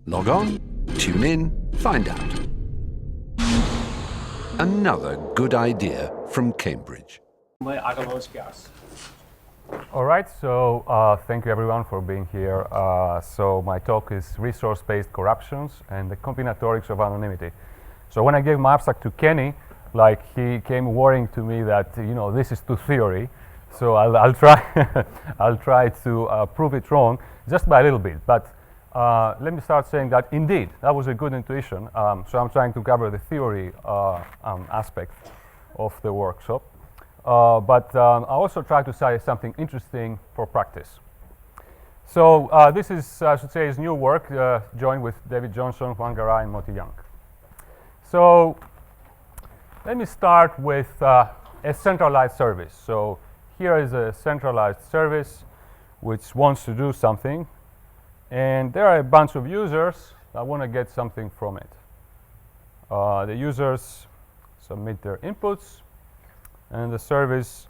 Log on, tune in, find out. Another good idea from Cambridge. Aggelos Kiayias. All right, so thank you everyone for being here. So my talk is resource-based corruptions and the combinatorics of anonymity. So when I gave my abstract to Kenny, like he came worrying to me that this is too theory. So I'll try I'll try to prove it wrong just by a little bit. But let me start saying that indeed that was a good intuition. So I'm trying to cover the theory aspect of the workshop. But I also try to say something interesting for practice. So this is, I should say, his new work, joined with David Johnson, Juan Garay, and Moti Young. So let me start with a centralized service. So here is a centralized service which wants to do something, and there are a bunch of users that want to get something from it. The users submit their inputs, and the service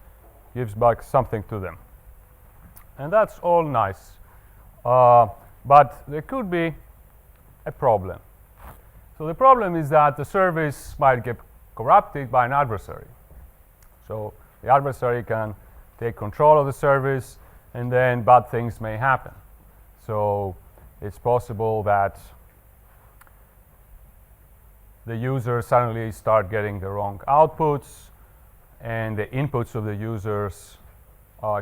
gives back something to them. And that's all nice. But there could be a problem. So the problem is that the service might get corrupted by an adversary. So the adversary can take control of the service, and then bad things may happen. So it's possible that the users suddenly start getting the wrong outputs, and the inputs of the users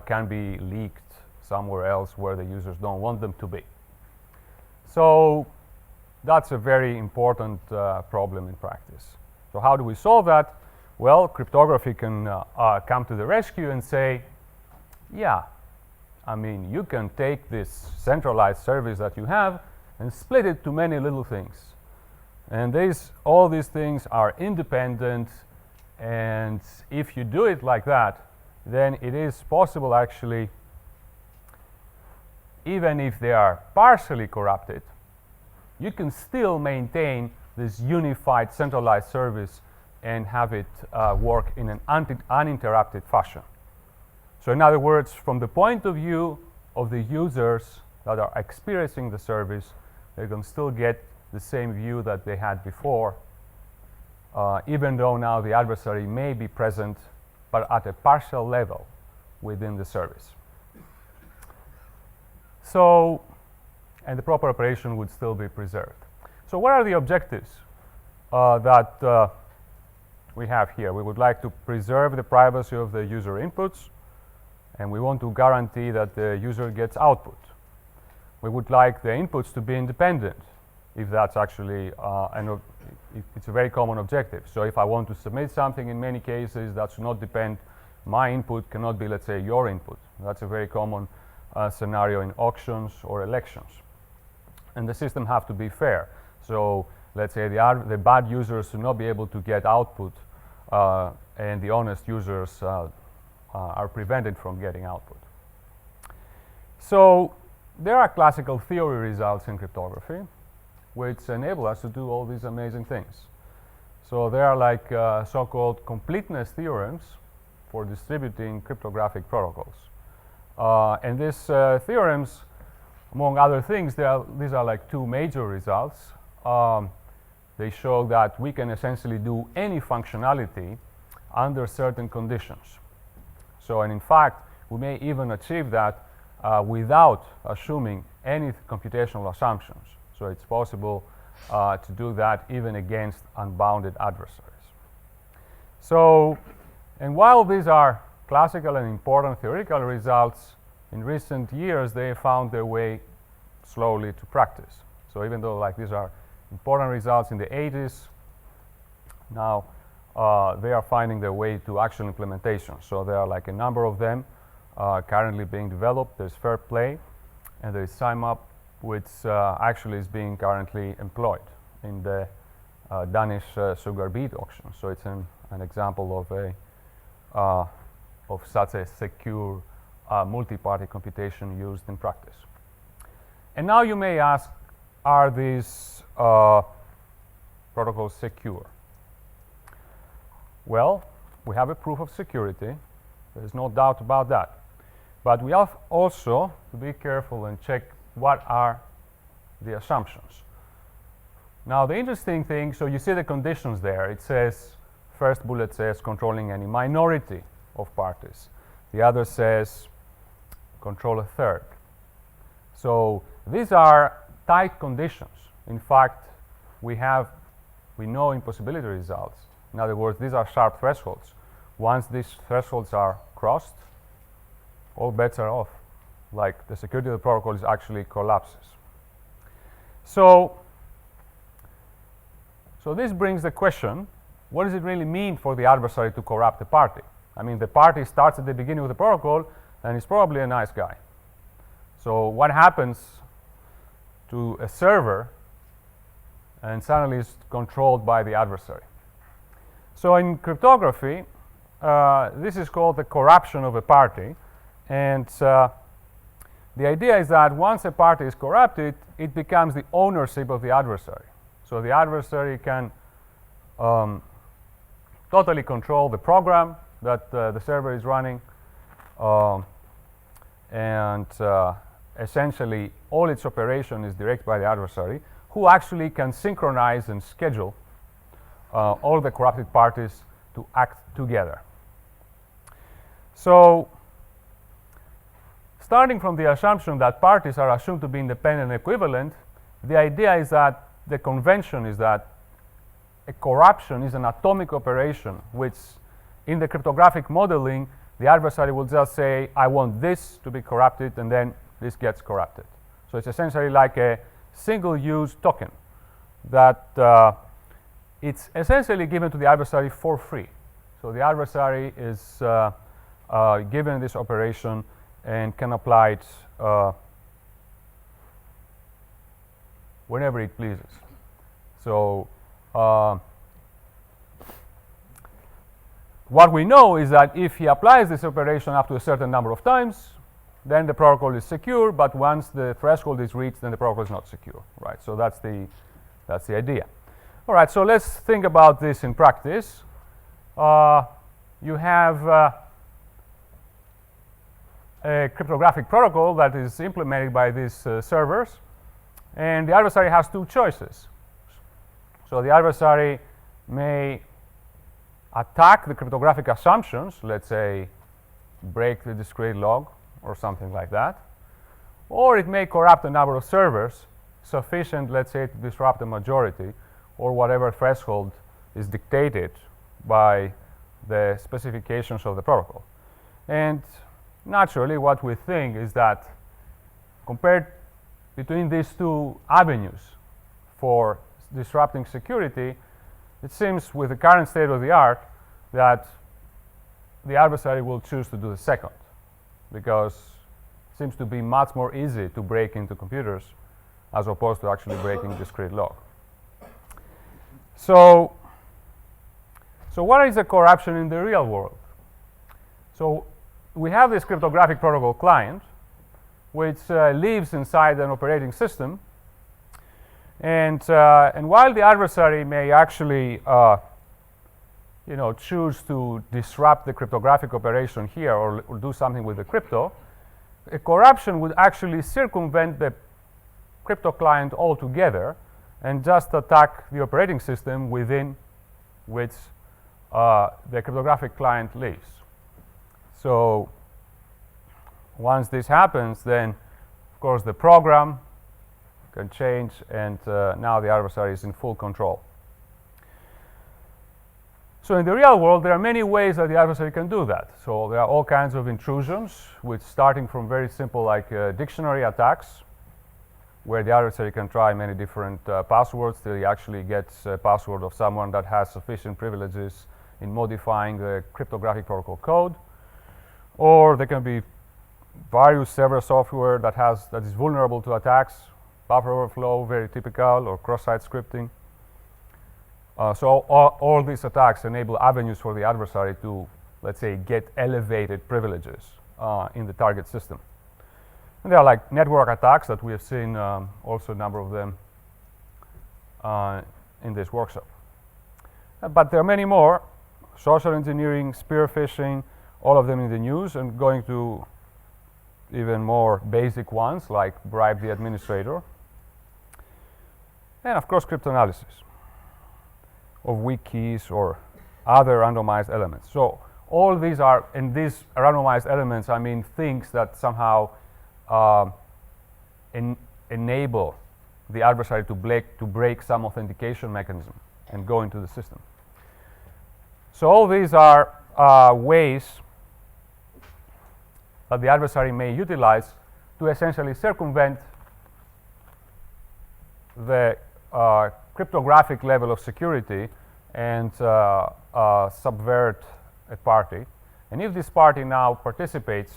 can be leaked somewhere else where the users don't want them to be. So that's a very important problem in practice. So how do we solve that? Well, cryptography can come to the rescue and say, yeah, I mean, you can take this centralized service that you have and split it to many little things. And all these things are independent, and if you do it like that, then it is possible actually, even if they are partially corrupted, you can still maintain this unified centralized service and have it work in an uninterrupted fashion. So in other words, from the point of view of the users that are experiencing the service, they can still get the same view that they had before, even though now the adversary may be present, but at a partial level within the service. So, and the proper operation would still be preserved. So what are the objectives that we have here? We would like to preserve the privacy of the user inputs, and we want to guarantee that the user gets output. We would like the inputs to be independent, if that's actually it's a very common objective. So if I want to submit something, in many cases that should not depend, my input cannot be, let's say, your input. That's a very common scenario in auctions or elections. And the system have to be fair. So let's say the bad users should not be able to get output, and the honest users are prevented from getting output. So there are classical theory results in cryptography which enable us to do all these amazing things. So there are like so-called completeness theorems for distributing cryptographic protocols. And these theorems, among other things, these are like two major results. They show that we can essentially do any functionality under certain conditions. So, and in fact, we may even achieve that without assuming any computational assumptions. So it's possible to do that even against unbounded adversaries. So, and while these are classical and important theoretical results, in recent years they found their way slowly to practice. So even though like these are important results in the 80s, now they are finding their way to actual implementation. So there are like a number of them currently being developed. There's Fair Play, and there's SIMUP, which actually is being currently employed in the Danish sugar beet auction. So it's an example of such a secure multi-party computation used in practice. And now you may ask, are these protocols secure? Well, we have a proof of security. There's no doubt about that. But we have also to be careful and check what are the assumptions. Now the interesting thing, so you see the conditions there. It says, first bullet says controlling any minority of parties. The other says control a third. So these are tight conditions. In fact, we know impossibility results. In other words, these are sharp thresholds. Once these thresholds are crossed, all bets are off. Like the security of the protocol is actually collapses. So this brings the question, what does it really mean for the adversary to corrupt the party? I mean, the party starts at the beginning of the protocol and is probably a nice guy. So what happens to a server and suddenly is controlled by the adversary? So in cryptography, this is called the corruption of a party. And the idea is that once a party is corrupted, it becomes the ownership of the adversary. So the adversary can totally control the program that the server is running, and essentially all its operation is directed by the adversary, who actually can synchronize and schedule all the corrupted parties to act together. So starting from the assumption that parties are assumed to be independent and equivalent, the idea is that the convention is that a corruption is an atomic operation, which in the cryptographic modeling, the adversary will just say, I want this to be corrupted, and then this gets corrupted. So it's essentially like a single-use token that it's essentially given to the adversary for free. So the adversary is given this operation and can apply it whenever it pleases. So what we know is that if he applies this operation up to a certain number of times, then the protocol is secure, but once the threshold is reached, then the protocol is not secure, right? So that's the idea. All right, so let's think about this in practice. You have a cryptographic protocol that is implemented by these servers, and the adversary has two choices. So the adversary may attack the cryptographic assumptions, let's say break the discrete log or something like that, or it may corrupt a number of servers sufficient, let's say, to disrupt the majority or whatever threshold is dictated by the specifications of the protocol. And naturally, what we think is that compared between these two avenues for disrupting security, it seems with the current state of the art that the adversary will choose to do the second, because it seems to be much more easy to break into computers as opposed to actually breaking discrete log. So what is the corruption in the real world? So we have this cryptographic protocol client, which lives inside an operating system, and while the adversary may actually choose to disrupt the cryptographic operation here or do something with the crypto, a corruption would actually circumvent the crypto client altogether and just attack the operating system within which the cryptographic client lives. So once this happens, then of course the program can change, and now the adversary is in full control. So in the real world, there are many ways that the adversary can do that. So there are all kinds of intrusions, which starting from very simple like dictionary attacks, where the adversary can try many different passwords till he actually gets a password of someone that has sufficient privileges in modifying the cryptographic protocol code. Or there can be various server software that is vulnerable to attacks, buffer overflow, very typical, or cross-site scripting. So all these attacks enable avenues for the adversary to, let's say, get elevated privileges in the target system. And there are like network attacks that we have seen also a number of them in this workshop. But there are many more: social engineering, spear phishing, all of them in the news, and going to even more basic ones like bribe the administrator. and of course cryptanalysis of weak keys or other randomized elements. So all these are, and these randomized elements, I mean things that somehow enable the adversary to break some authentication mechanism and go into the system. So all these are ways that the adversary may utilize to essentially circumvent the cryptographic level of security and subvert a party. And if this party now participates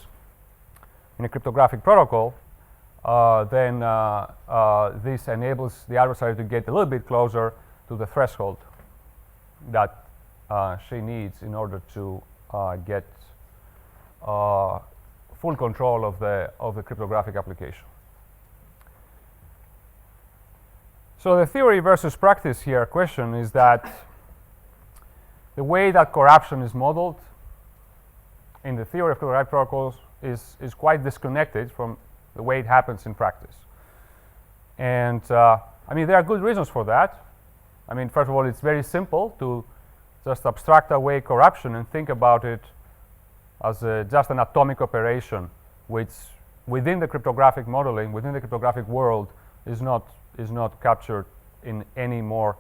in a cryptographic protocol, then this enables the adversary to get a little bit closer to the threshold that she needs in order to get full control of the cryptographic application. So the theory versus practice here question is that the way that corruption is modeled in the theory of cryptographic protocols is quite disconnected from the way it happens in practice. And I mean, there are good reasons for that. I mean, first of all, it's very simple to just abstract away corruption and think about it as just an atomic operation, which within the cryptographic modeling, within the cryptographic world, is not captured in any more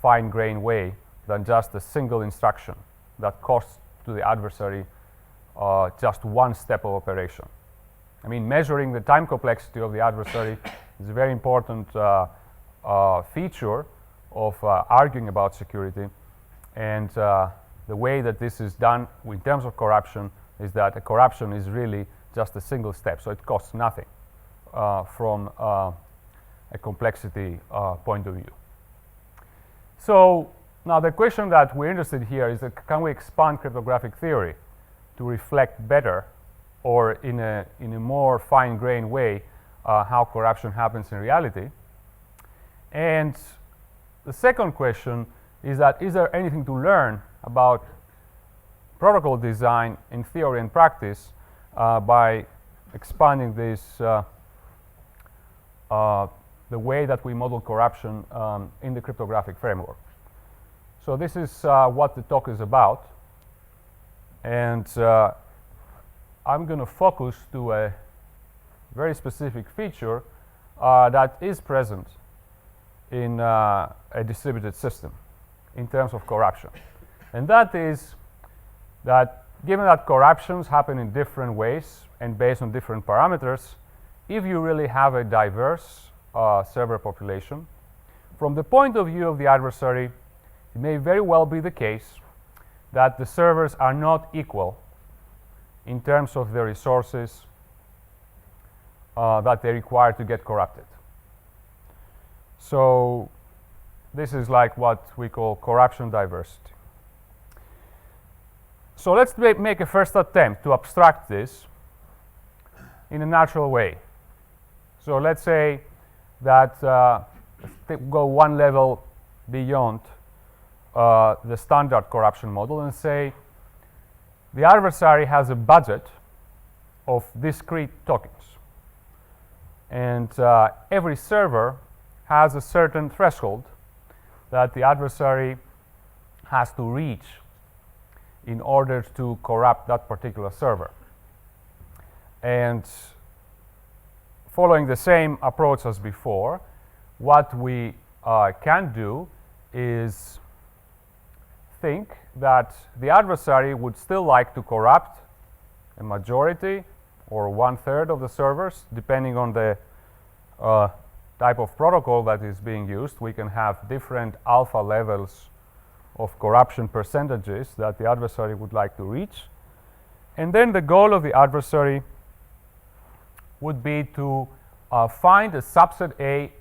fine-grained way than just a single instruction that costs to the adversary just one step of operation. I mean, measuring the time complexity of the adversary is a very important feature of arguing about security. And the way that this is done in terms of corruption is that a corruption is really just a single step, so it costs nothing from a complexity point of view. So now the question that we're interested here is that can we expand cryptographic theory to reflect better or in a more fine-grained way how corruption happens in reality? And the second question is that is there anything to learn about protocol design in theory and practice by expanding this the way that we model corruption in the cryptographic framework. So this is what the talk is about, and I'm going to focus to a very specific feature that is present in a distributed system in terms of corruption. And that is that given that corruptions happen in different ways and based on different parameters, if you really have a diverse server population, from the point of view of the adversary, it may very well be the case that the servers are not equal in terms of the resources that they require to get corrupted. So this is like what we call corruption diversity. So let's make a first attempt to abstract this in a natural way. So let's say that go one level beyond the standard corruption model and say the adversary has a budget of discrete tokens, and every server has a certain threshold that the adversary has to reach in order to corrupt that particular server. And following the same approach as before, what we can do is think that the adversary would still like to corrupt a majority or 1/3 of the servers, depending on the type of protocol that is being used. We can have different alpha levels of corruption percentages that the adversary would like to reach. And then the goal of the adversary would be to find a subset A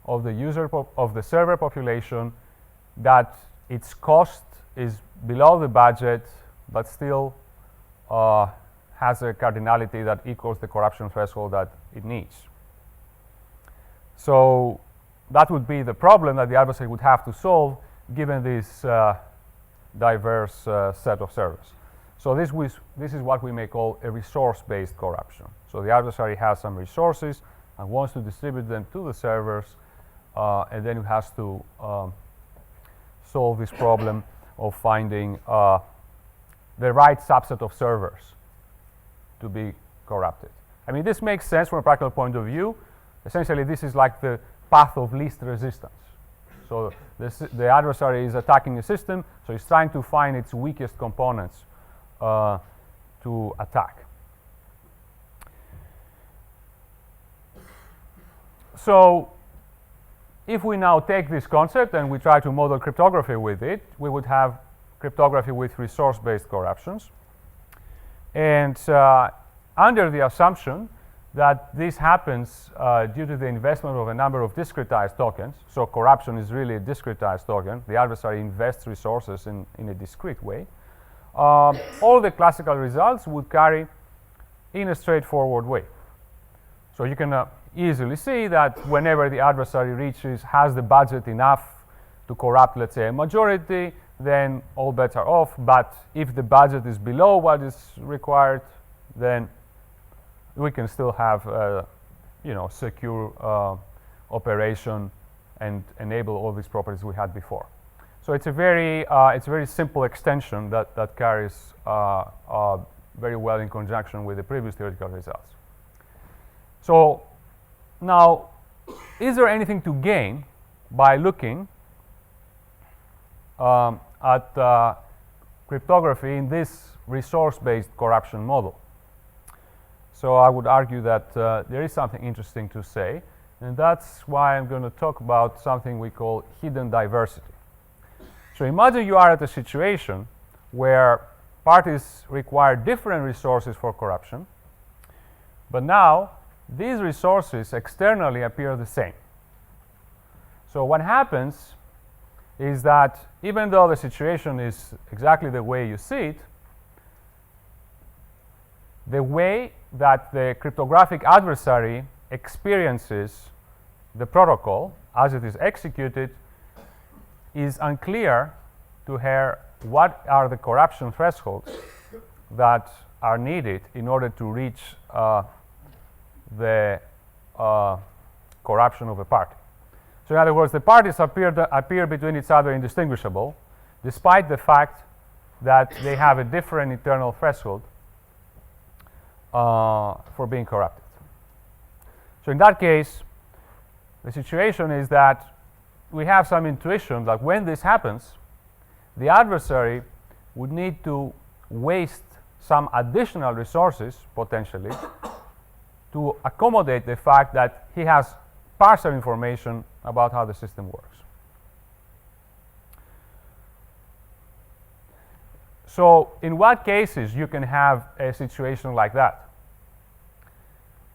of the server population that its cost is below the budget, but still has a cardinality that equals the corruption threshold that it needs. So that would be the problem that the adversary would have to solve given this diverse set of servers. So this is what we may call a resource-based corruption. So the adversary has some resources and wants to distribute them to the servers and then it has to solve this problem of finding the right subset of servers to be corrupted. I mean, this makes sense from a practical point of view. Essentially, this is like the path of least resistance. So the adversary is attacking the system, so it's trying to find its weakest components to attack. So if we now take this concept and we try to model cryptography with it, we would have cryptography with resource-based corruptions. And under the assumption that this happens due to the investment of a number of discretized tokens, so corruption is really a discretized token, the adversary invests resources in a discrete way, all the classical results would carry in a straightforward way. So you can easily see that whenever the adversary has the budget enough to corrupt, let's say, a majority, then all bets are off. But if the budget is below what is required, then we can still have secure operation and enable all these properties we had before. So it's a very simple extension that carries very well in conjunction with the previous theoretical results. So now, is there anything to gain by looking at cryptography in this resource-based corruption model? So I would argue that there is something interesting to say, and that's why I'm going to talk about something we call hidden diversity. So imagine you are at a situation where parties require different resources for corruption, but now these resources externally appear the same. So what happens is that even though the situation is exactly the way you see it, the way that the cryptographic adversary experiences the protocol as it is executed is unclear to her. What are the corruption thresholds that are needed in order to reach the corruption of a party? So in other words, the parties appear between each other indistinguishable, despite the fact that they have a different internal threshold for being corrupted. So in that case, the situation is that we have some intuition that when this happens, the adversary would need to waste some additional resources, potentially, to accommodate the fact that he has partial information about how the system works. So in what cases you can have a situation like that?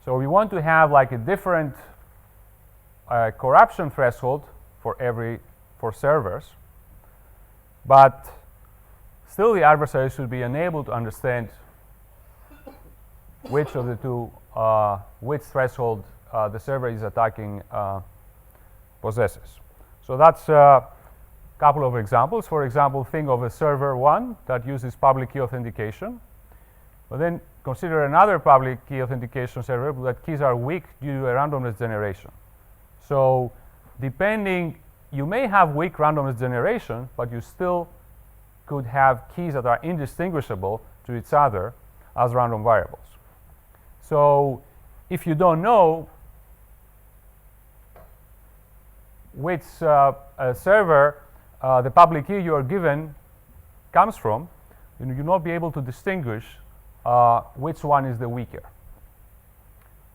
So we want to have like a different corruption threshold for servers, but still the adversary should be unable to understand which of the two, which threshold the server is attacking possesses. So that's a couple of examples. For example, think of a server 1 that uses public key authentication, but then consider another public key authentication server that keys are weak due to a randomness generation. So depending, you may have weak randomness generation, but you still could have keys that are indistinguishable to each other as random variables. So if you don't know which server the public key you are given comes from, you'll not be able to distinguish which one is the weaker.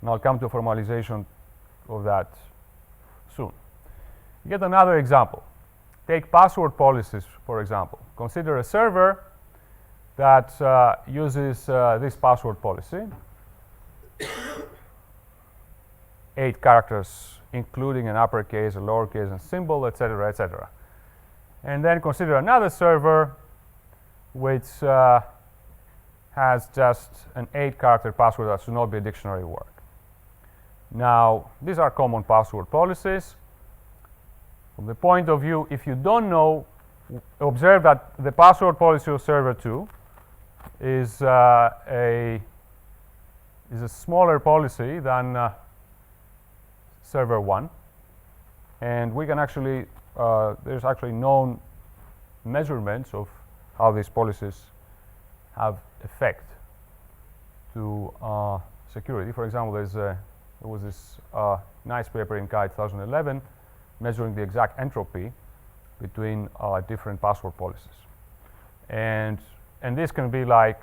And I'll come to a formalization of that soon. Get another example. Take password policies, for example. Consider a server that uses this password policy, 8 characters, including an uppercase, a lowercase, and symbol, etc., etc. And then consider another server which has just an 8-character password that should not be a dictionary word. Now, these are common password policies. From the point of view, if you don't know, observe that the password policy of server 2 is a smaller policy than server 1. And we can actually, there's actually known measurements of how these policies have effect to security. For example, there was this nice paper in CHI 2011 measuring the exact entropy between different password policies. And this can be like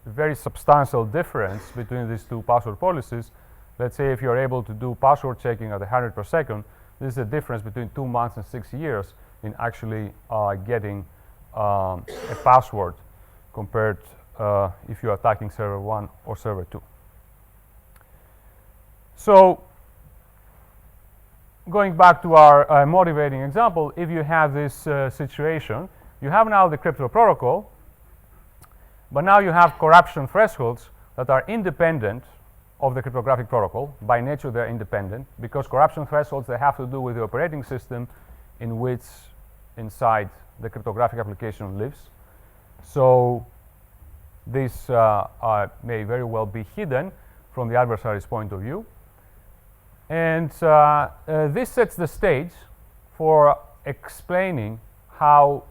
a very substantial difference between these two password policies. Let's say if you're able to do password checking at 100 per second, this is a difference between 2 months and 6 years in actually getting a password compared if you're attacking server 1 or server 2. So going back to our motivating example, if you have this situation, you have now the crypto protocol, but now you have corruption thresholds that are independent of the cryptographic protocol. By nature, they're independent because corruption thresholds, they have to do with the operating system in which inside the cryptographic application lives. So this may very well be hidden from the adversary's point of view. And this sets the stage for explaining how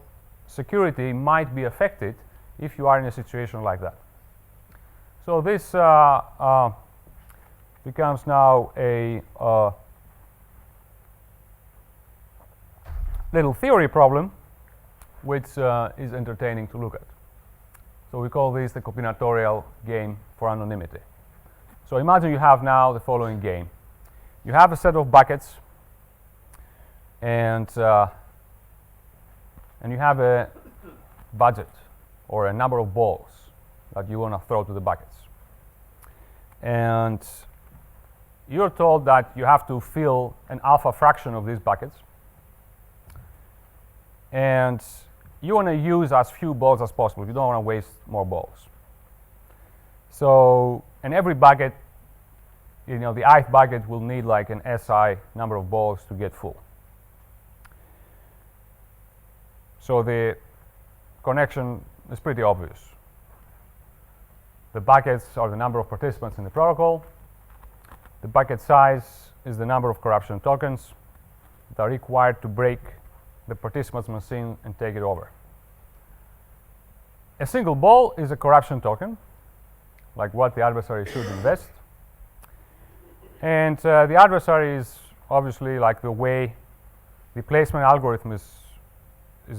security might be affected if you are in a situation like that. So this becomes now a little theory problem which is entertaining to look at. So we call this the combinatorial game for anonymity. So imagine you have now the following game. You have a set of buckets and you have a budget or a number of balls that you want to throw to the buckets. And you're told that you have to fill an alpha fraction of these buckets. And you want to use as few balls as possible. You don't want to waste more balls. So, and every bucket, you know, the ith bucket will need like an SI number of balls to get full. So the connection is pretty obvious. The buckets are the number of participants in the protocol. The bucket size is the number of corruption tokens that are required to break the participant's machine and take it over. A single ball is a corruption token, like what the adversary should invest. And the adversary is obviously like the way the placement algorithm is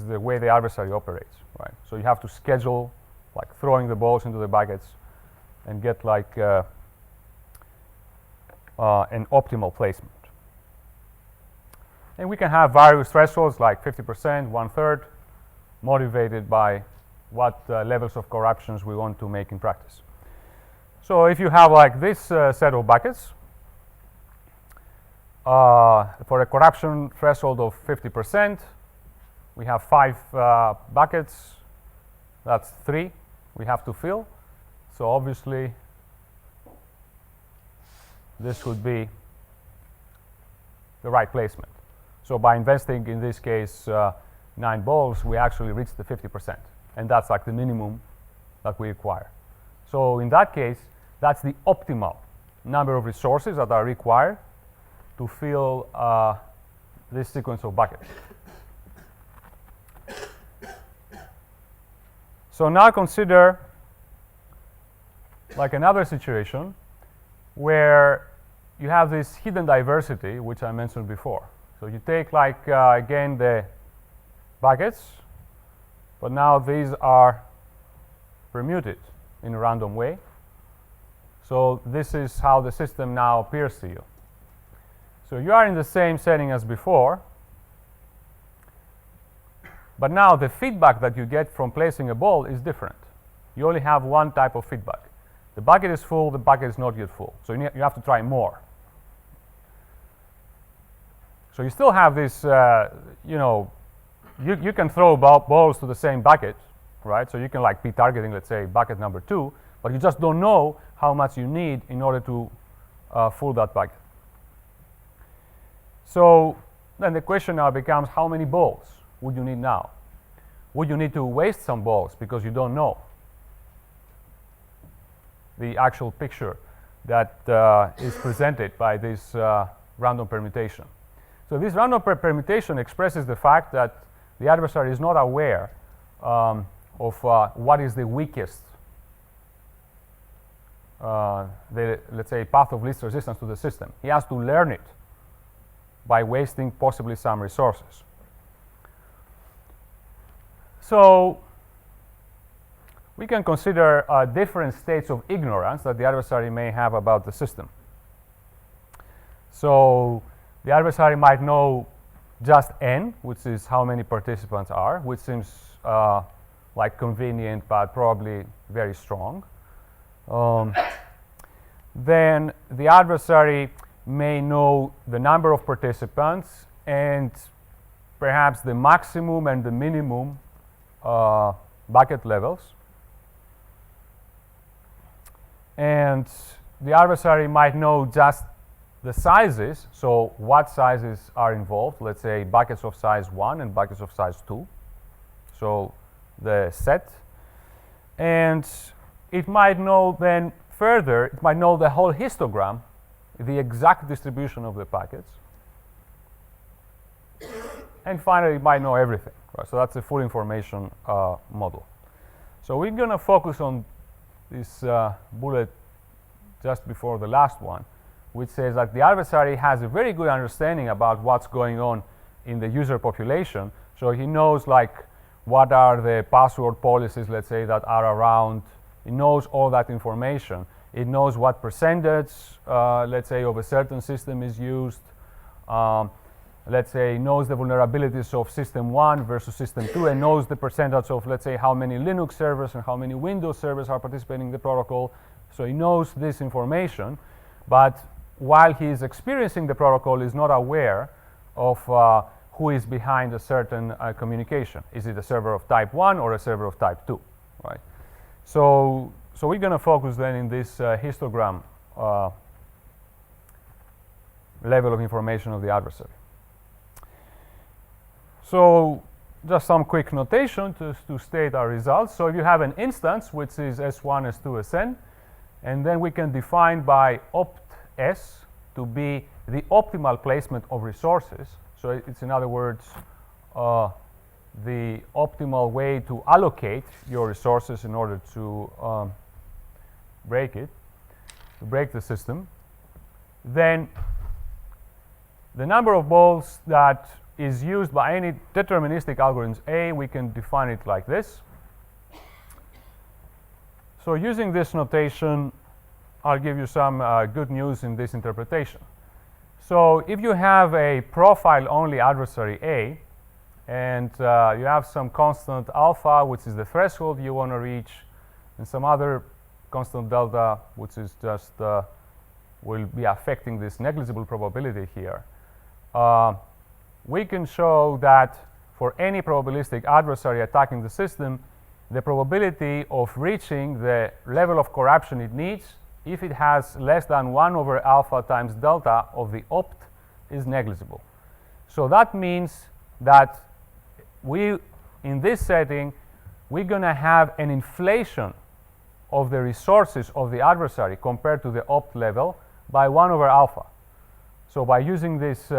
the way the adversary operates, right? So you have to schedule like throwing the balls into the buckets and get like an optimal placement. And we can have various thresholds like 50%, 1/3, motivated by what levels of corruptions we want to make in practice. So if you have like this set of buckets, for a corruption threshold of 50%, we have 5 buckets. That's 3 we have to fill. So obviously, this would be the right placement. So by investing, in this case, 9 balls, we actually reach the 50%. And that's like the minimum that we require. So in that case, that's the optimal number of resources that are required to fill this sequence of buckets. So now consider like another situation where you have this hidden diversity, which I mentioned before. So you take like, again, the buckets, but now these are permuted in a random way. So this is how the system now appears to you. So you are in the same setting as before, but now the feedback that you get from placing a ball is different. You only have one type of feedback. The bucket is full, the bucket is not yet full. So you have to try more. So you still have this, you know, you can throw balls to the same bucket, right? So you can like be targeting, let's say, bucket number 2, but you just don't know how much you need in order to fill that bucket. So then the question now becomes, how many balls would you need now? Would you need to waste some balls because you don't know the actual picture that is presented by this random permutation? So this random permutation expresses the fact that the adversary is not aware of what is the weakest, let's say, path of least resistance to the system. He has to learn it by wasting possibly some resources. So we can consider different states of ignorance that the adversary may have about the system. So the adversary might know just n, which is how many participants are, which seems like convenient but probably very strong. Then the adversary may know the number of participants and perhaps the maximum and the minimum bucket levels. And the adversary might know just the sizes, so what sizes are involved, let's say buckets of size 1 and buckets of size 2, so the set. And it might know then further, it might know the whole histogram, the exact distribution of the packets. And finally, it might know everything. Right? So that's a full information model. So we're going to focus on this bullet just before the last one, which says that the adversary has a very good understanding about what's going on in the user population. So he knows like what are the password policies, let's say, that are around. He knows all that information. It knows what percentage, let's say, of a certain system is used. Let's say, knows the vulnerabilities of system 1 versus system 2, and knows the percentage of, let's say, how many Linux servers and how many Windows servers are participating in the protocol. So he knows this information, but while he is experiencing the protocol, is not aware of who is behind a certain communication. Is it a server of type 1 or a server of type 2, right? So we're going to focus then in this histogram level of information of the adversary. So just some quick notation to state our results. So if you have an instance, which is S1, S2, Sn, and then we can define by opt S to be the optimal placement of resources. So it's, in other words, the optimal way to allocate your resources in order to break the system. Then the number of balls that is used by any deterministic algorithms A, we can define it like this. So using this notation, I'll give you some good news in this interpretation. So if you have a profile-only adversary A, and you have some constant alpha, which is the threshold you want to reach, and some other constant delta, which is just will be affecting this negligible probability here, we can show that for any probabilistic adversary attacking the system, the probability of reaching the level of corruption it needs, if it has less than 1 over alpha times delta of the opt, is negligible. So that means that in this setting, we're going to have an inflation of the resources of the adversary compared to the opt level by 1 over alpha. So by using this,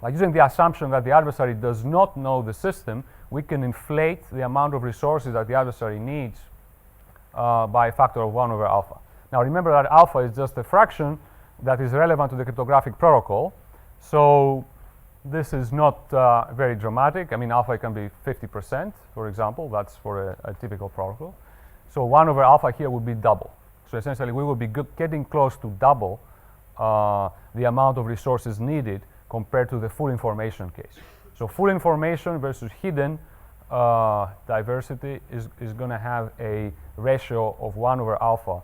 by using the assumption that the adversary does not know the system, we can inflate the amount of resources that the adversary needs by a factor of 1 over alpha. Now remember that alpha is just a fraction that is relevant to the cryptographic protocol. So this is not very dramatic. I mean, alpha can be 50%, for example. That's for a typical protocol. So 1 over alpha here would be double. So essentially, we will be getting close to double the amount of resources needed compared to the full information case. So full information versus hidden diversity is going to have a ratio of 1 over alpha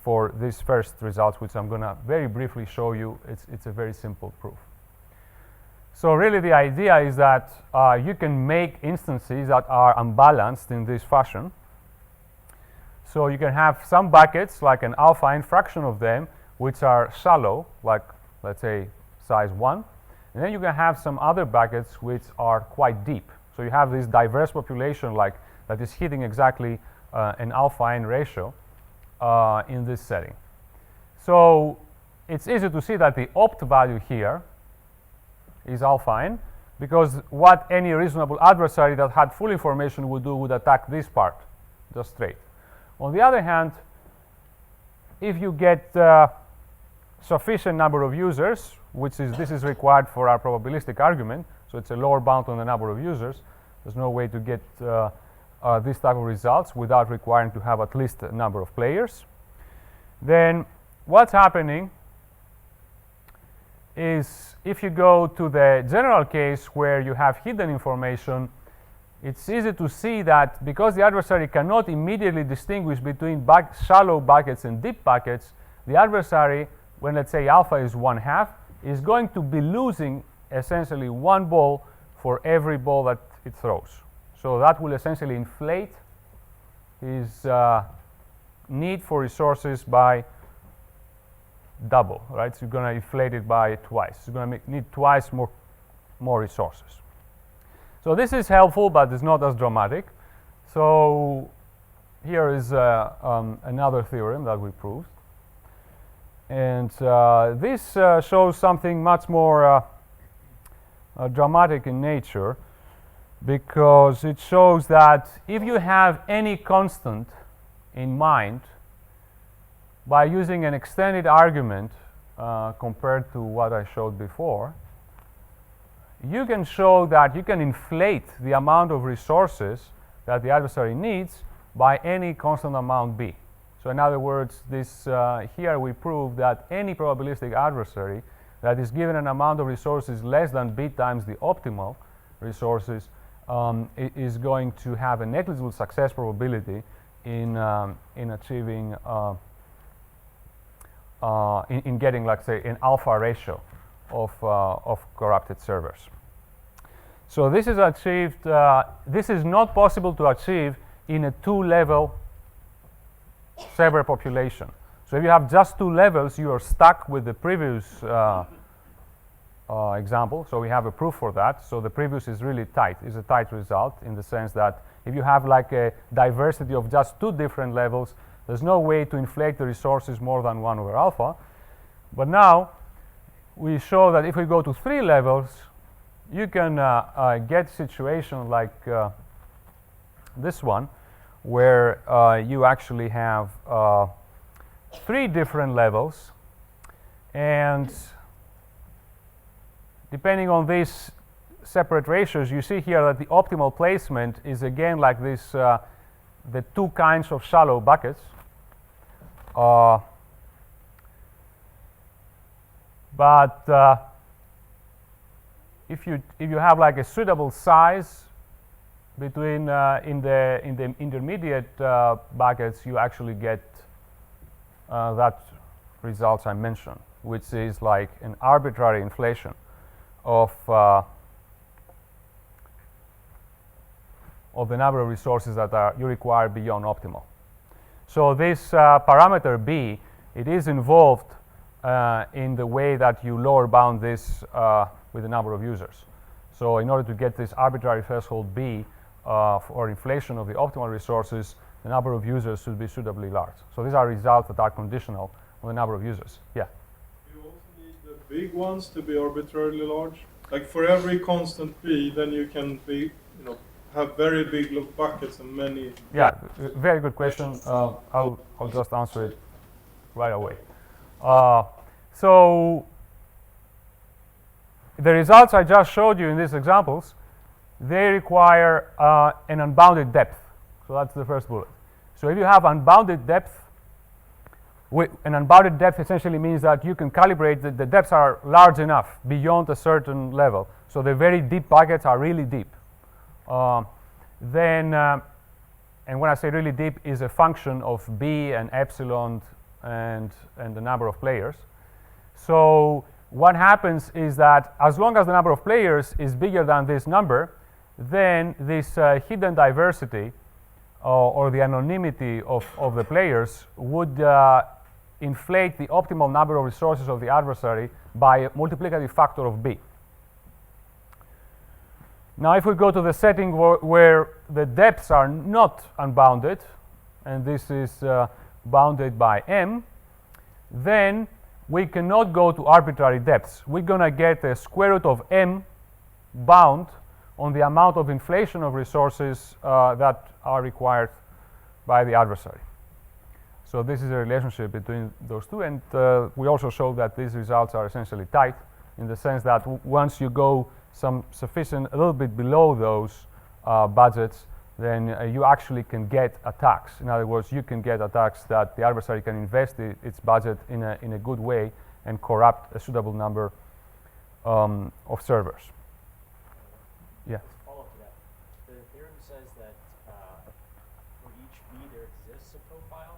for these first results, which I'm going to very briefly show you. It's a very simple proof. So really the idea is that you can make instances that are unbalanced in this fashion. So you can have some buckets, like an alpha n fraction of them, which are shallow, like let's say size 1. And then you can have some other buckets which are quite deep. So you have this diverse population like that is hitting exactly an alpha n ratio in this setting. So it's easy to see that the opt value here is alpha n, because what any reasonable adversary that had full information would do would attack this part, just straight. On the other hand, if you get sufficient number of users, this is required for our probabilistic argument, so it's a lower bound on the number of users. There's no way to get this type of results without requiring to have at least a number of players. Then what's happening is, if you go to the general case where you have hidden information, it's easy to see that because the adversary cannot immediately distinguish between shallow buckets and deep buckets, the adversary, when let's say alpha is 1/2, is going to be losing essentially one ball for every ball that it throws. So that will essentially inflate his need for resources by double, right? So you're going to inflate it by twice. You're going to need twice more resources. So this is helpful, but it's not as dramatic. So here is another theorem that we proved. And this shows something much more dramatic in nature, because it shows that if you have any constant in mind, by using an extended argument compared to what I showed before, you can show that you can inflate the amount of resources that the adversary needs by any constant amount b. So in other words, this here we prove that any probabilistic adversary that is given an amount of resources less than b times the optimal resources is going to have a negligible success probability in achieving in getting, like say, an alpha ratio of corrupted servers. So this is achieved. This is not possible to achieve in a 2-level server population. So if you have just 2 levels, you are stuck with the previous example. So we have a proof for that. So the previous is really tight. It's a tight result in the sense that if you have like a diversity of just 2 different levels, there's no way to inflate the resources more than 1 over alpha. But now we show that if we go to 3 levels, you can get a situation like this one, where you actually have 3 different levels, and depending on these separate ratios, you see here that the optimal placement is again like this, the 2 kinds of shallow buckets. But if you have like a suitable size between in the intermediate buckets, you actually get that results I mentioned, which is like an arbitrary inflation of the number of resources that you require beyond optimal. So this parameter b, it is involved in the way that you lower bound this with the number of users. So in order to get this arbitrary threshold b for inflation of the optimal resources, the number of users should be suitably large. So these are results that are conditional on the number of users. Yeah? You also need the big ones to be arbitrarily large. Like for every constant b, then you can be, have very big buckets and many. Yeah, very good question. I'll just answer it right away. So the results I just showed you in these examples, they require an unbounded depth. So that's the first bullet. So if you have unbounded depth, an unbounded depth essentially means that you can calibrate that the depths are large enough beyond a certain level. So the very deep buckets are really deep. And when I say really deep, is a function of b and epsilon and the number of players. So what happens is that as long as the number of players is bigger than this number, then this hidden diversity or the anonymity of the players would inflate the optimal number of resources of the adversary by a multiplicative factor of b. Now if we go to the setting where the depths are not unbounded, and this is bounded by m, then we cannot go to arbitrary depths. We're going to get a square root of m bound on the amount of inflation of resources that are required by the adversary. So this is a relationship between those two, and we also show that these results are essentially tight in the sense that once you go a little bit below those budgets, then you actually can get attacks. In other words, you can get attacks that the adversary can invest its budget in a good way and corrupt a suitable number of servers. Yeah. Follow up to that. The theorem says that for each B there exists a profile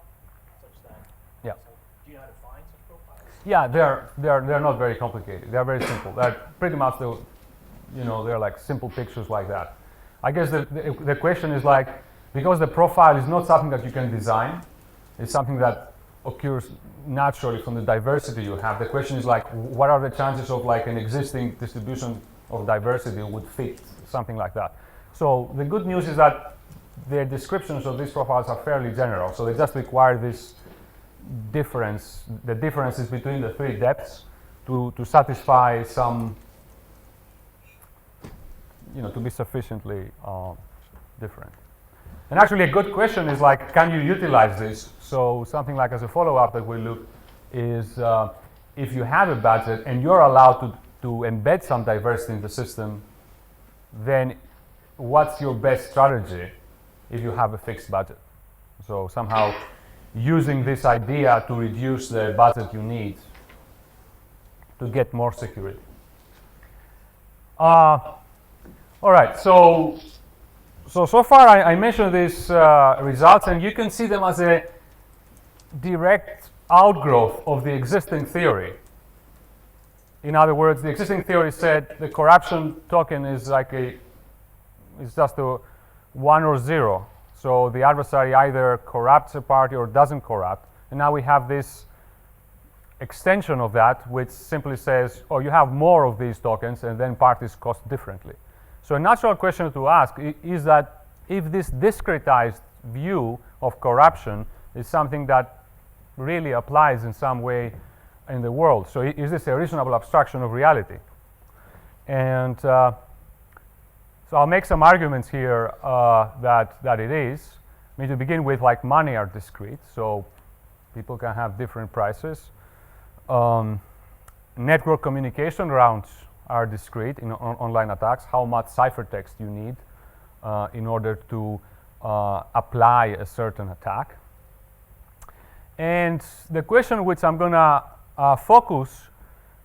such that. Yeah. So do you know how to find such profiles? Yeah, they're not very complicated. They're very simple. They're pretty much they're like simple pictures like that. I guess the question is like, because the profile is not something that you can design, it's something that occurs naturally from the diversity you have. The question is like, what are the chances of like an existing distribution of diversity would fit something like that? So the good news is that the descriptions of these profiles are fairly general. So they just require this difference, the differences between the three depths to satisfy some, to be sufficiently different. And actually a good question is like, can you utilize this? So something like as a follow-up that we look is if you have a budget and you're allowed to embed some diversity in the system, then what's your best strategy if you have a fixed budget? So somehow using this idea to reduce the budget you need to get more security. All right, so far I mentioned these results, and you can see them as a direct outgrowth of the existing theory. In other words, the existing theory said the corruption token is like it's just a 1 or 0. So the adversary either corrupts a party or doesn't corrupt. And now we have this extension of that, which simply says, oh, you have more of these tokens, and then parties cost differently. So a natural question to ask is that if this discretized view of corruption is something that really applies in some way in the world. So is this a reasonable abstraction of reality? And so I'll make some arguments here that it is. I mean, to begin with, like money are discrete, so people can have different prices. Network communication rounds are discrete in online attacks, how much ciphertext you need in order to apply a certain attack. And the question which I'm going to focus,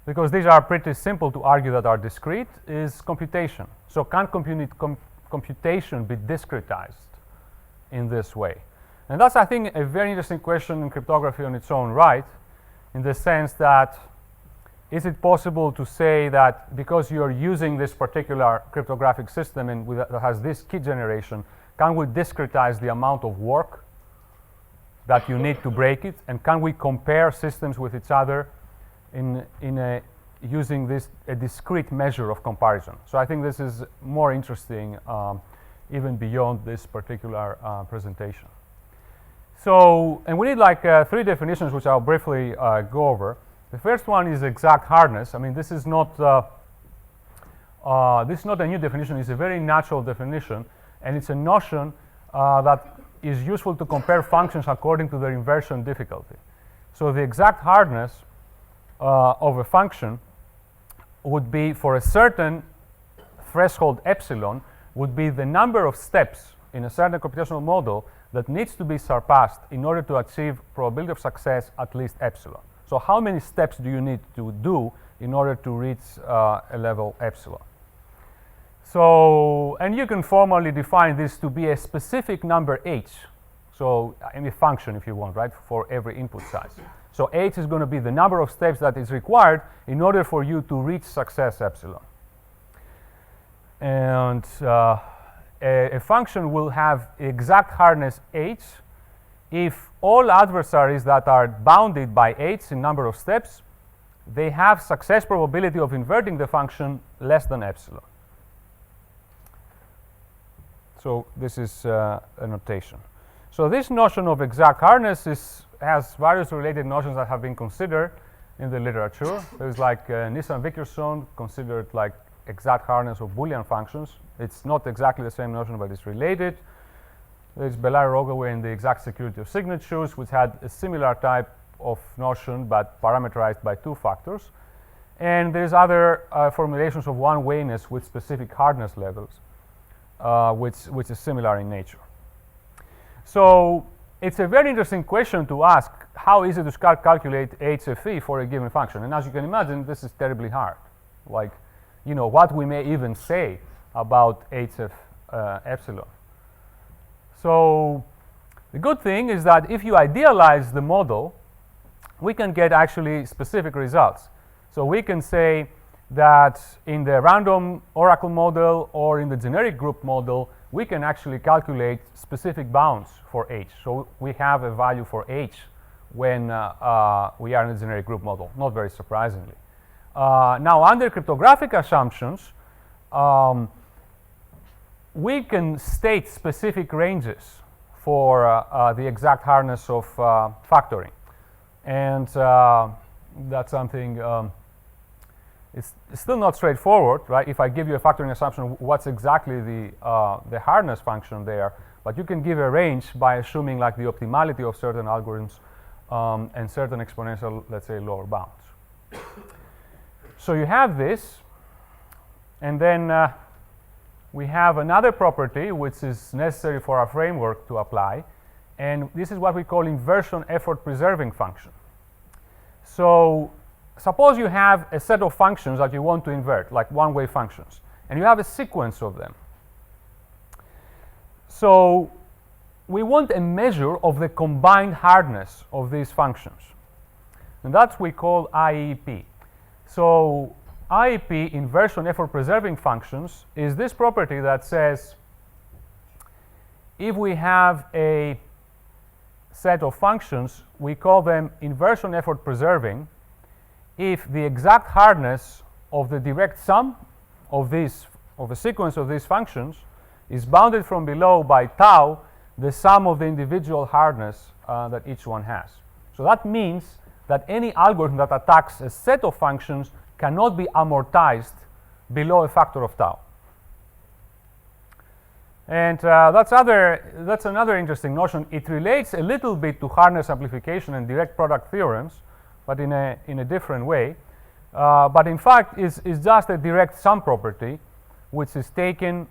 because these are pretty simple to argue that are discrete, is computation. So can computation be discretized in this way? And that's, I think, a very interesting question in cryptography on its own right, in the sense that is it possible to say that because you're using this particular cryptographic system and that has this key generation, can we discretize the amount of work that you need to break it? And can we compare systems with each other using a discrete measure of comparison? So I think this is more interesting even beyond this particular presentation. So, and we need like 3 definitions which I'll briefly go over. The first one is exact hardness. I mean, this is not a new definition. It's a very natural definition, and it's a notion that is useful to compare functions according to their inversion difficulty. So the exact hardness of a function would be, for a certain threshold epsilon, would be the number of steps in a certain computational model that needs to be surpassed in order to achieve probability of success at least epsilon. So how many steps do you need to do in order to reach a level epsilon? So, and you can formally define this to be a specific number h. So, any function if you want, right, for every input size. So h is going to be the number of steps that is required in order for you to reach success epsilon. And a function will have exact hardness h if all adversaries that are bounded by h in number of steps, they have success probability of inverting the function less than epsilon. So this is a notation. So this notion of exact hardness has various related notions that have been considered. in the literature. There's like Nissan-Vickerson, considered like exact hardness of Boolean functions. It's not exactly the same notion, but it's related. There's Bellari-Rogaway in the exact security of signatures, which had a similar type of notion, but parameterized by 2 factors. And there's other formulations of one-wayness with specific hardness levels, which is similar in nature. So it's a very interesting question to ask, how is it to calculate HFE for a given function? And as you can imagine, this is terribly hard. Like, you know, what we may even say about HF epsilon. So the good thing is that if you idealize the model, we can get actually specific results. So we can say that in the random oracle model or in the generic group model, we can actually calculate specific bounds for H. So we have a value for H when we are in the generic group model, not very surprisingly. Now, under cryptographic assumptions, we can state specific ranges for the exact hardness of factoring. And that's something, it's still not straightforward, right? If I give you a factoring assumption, what's exactly the hardness function there? But you can give a range by assuming like the optimality of certain algorithms and certain exponential, let's say, lower bounds. So you have this, and then we have another property which is necessary for our framework to apply, and this is what we call inversion effort preserving function. So suppose you have a set of functions that you want to invert, like one-way functions, and you have a sequence of them. So we want a measure of the combined hardness of these functions, and that's what we call IEP. So IEP, inversion effort preserving functions, is this property that says if we have a set of functions, we call them inversion effort preserving if the exact hardness of the direct sum of a sequence of these functions is bounded from below by tau, the sum of the individual hardness that each one has. So that means that any algorithm that attacks a set of functions cannot be amortized below a factor of tau. And that's another interesting notion. It relates a little bit to hardness amplification and direct product theorems, but in a different way. But in fact, is just a direct sum property, which is taken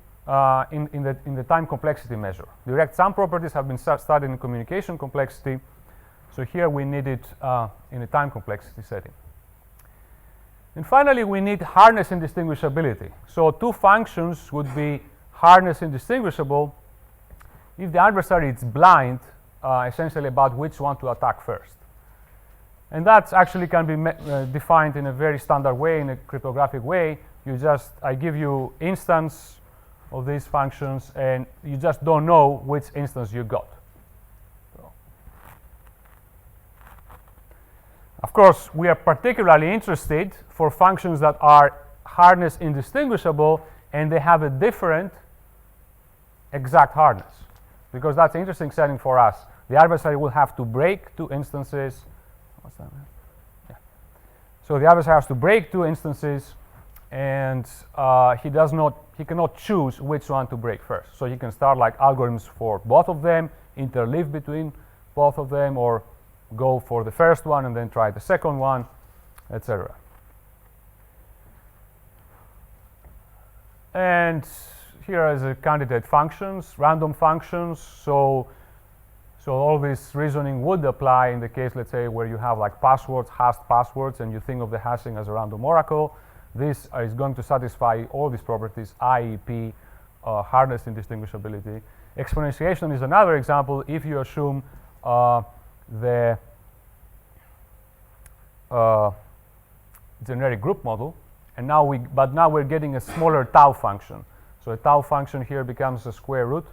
in the time complexity measure. Direct sum properties have been studied in communication complexity, so here we need it in a time complexity setting. And finally, we need hardness indistinguishability. So 2 functions would be hardness indistinguishable if the adversary is blind, essentially about which one to attack first. And that actually can be defined in a very standard way, in a cryptographic way. I give you instance of these functions, and you just don't know which instance you got. So, of course, we are particularly interested for functions that are hardness indistinguishable and they have a different exact hardness, because that's an interesting setting for us. The adversary will have to break 2 instances. What's that? Yeah. So the adversary has to break 2 instances, and he cannot choose which one to break first. So he can start like algorithms for both of them, interleave between both of them, or go for the first one and then try the second one, etc. And here is a candidate functions, random functions. So all this reasoning would apply in the case, let's say, where you have like passwords, hashed passwords, and you think of the hashing as a random oracle. This is going to satisfy all these properties, IEP, hardness indistinguishability. Exponentiation is another example if you assume the generic group model, and now we're getting a smaller tau function. So a tau function here becomes a square root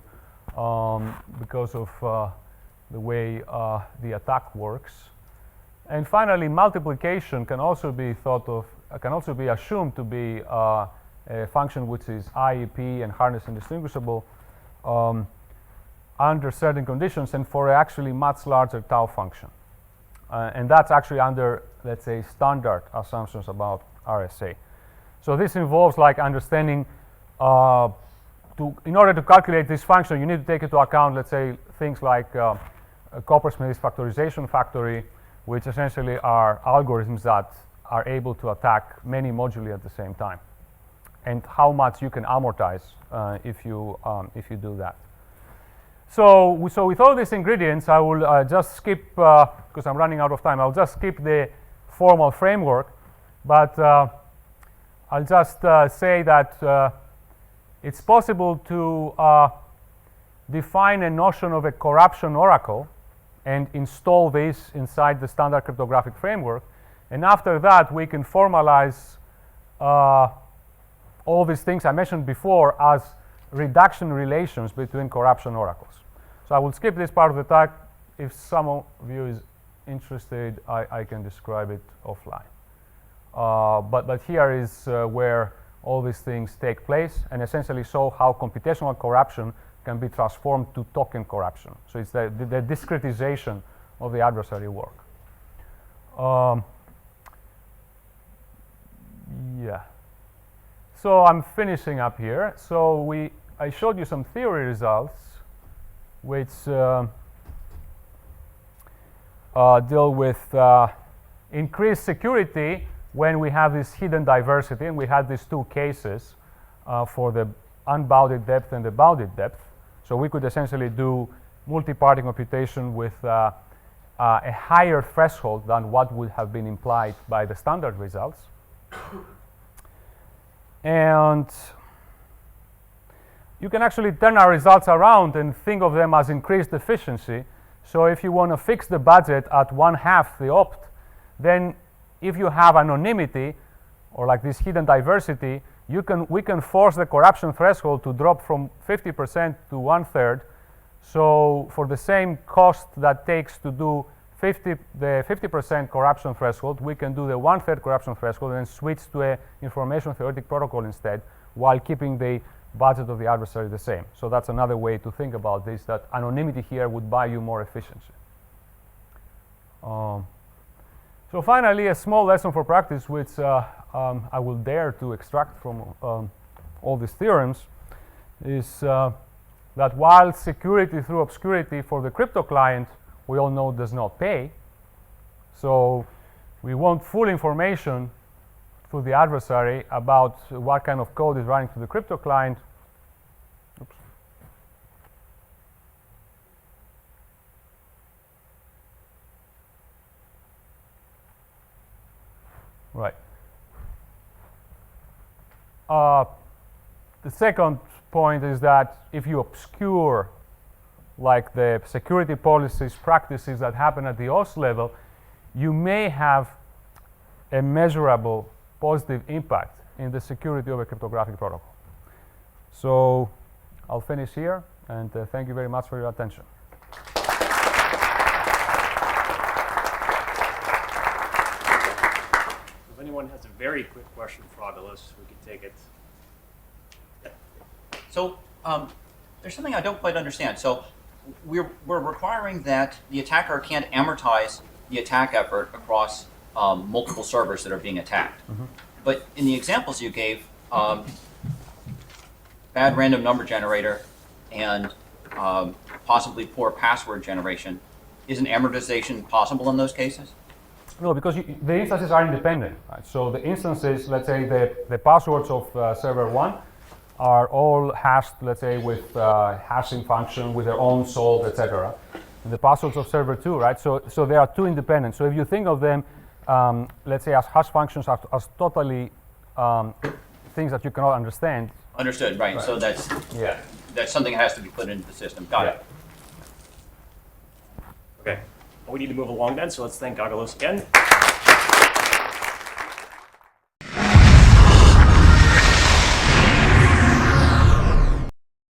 because of the way the attack works. And finally, multiplication can also be assumed to be a function which is IEP and hardness indistinguishable under certain conditions, and for actually much larger tau function. And that's actually under, let's say, standard assumptions about RSA. So this involves like understanding, in order to calculate this function, you need to take into account, let's say, things like Coppersmith's factorization factory, which essentially are algorithms that are able to attack many moduli at the same time, and how much you can amortize if you do that. So with all these ingredients, I will just skip, because I'm running out of time, I'll just skip the formal framework, but I'll just say that it's possible to define a notion of a corruption oracle and install this inside the standard cryptographic framework. And after that, we can formalize all these things I mentioned before as reduction relations between corruption oracles. So I will skip this part of the talk. If some of you is interested, I can describe it offline. But here is where all these things take place, and essentially show how computational corruption can be transformed to token corruption. So it's the discretization of the adversary work. Yeah. So I'm finishing up here. So I showed you some theory results which deal with increased security when we have this hidden diversity, and we had these two cases for the unbounded depth and the bounded depth. So we could essentially do multi-party computation with a higher threshold than what would have been implied by the standard results. And you can actually turn our results around and think of them as increased efficiency. So if you want to fix the budget at 1/2 the opt, then if you have anonymity or like this hidden diversity, we can force the corruption threshold to drop from 50% to 1/3. So for the same cost that takes to do the 50% corruption threshold, we can do the 1/3 corruption threshold and switch to a information theoretic protocol instead, while keeping the budget of the adversary the same. So that's another way to think about this, that anonymity here would buy you more efficiency. So finally, a small lesson for practice, which I will dare to extract from all these theorems, is that while security through obscurity for the crypto client, we all know does not pay, so we want full information to the adversary about what kind of code is running to the crypto client. Oops. Right. The second point is that if you obscure like the security policies, practices that happen at the OS level, you may have a measurable positive impact in the security of a cryptographic protocol. So I'll finish here, and thank you very much for your attention. If anyone has a very quick question for Aggelos, we can take it. So there's something I don't quite understand. So we're requiring that the attacker can't amortize the attack effort across multiple servers that are being attacked. Mm-hmm. But in the examples you gave, bad random number generator and possibly poor password generation, isn't amortization possible in those cases? No, because the instances are independent. Right? So the instances, let's say the passwords of server 1 are all hashed, let's say, with hashing function, with their own salt, etc. And the passwords of server 2, right? So there are two independent. So if you think of them, let's say, as hash functions, as totally things that you cannot understand. Understood, right. So that's something that has to be put into the system. Got it. Okay. Well, we need to move along then, so let's thank Aggelos again.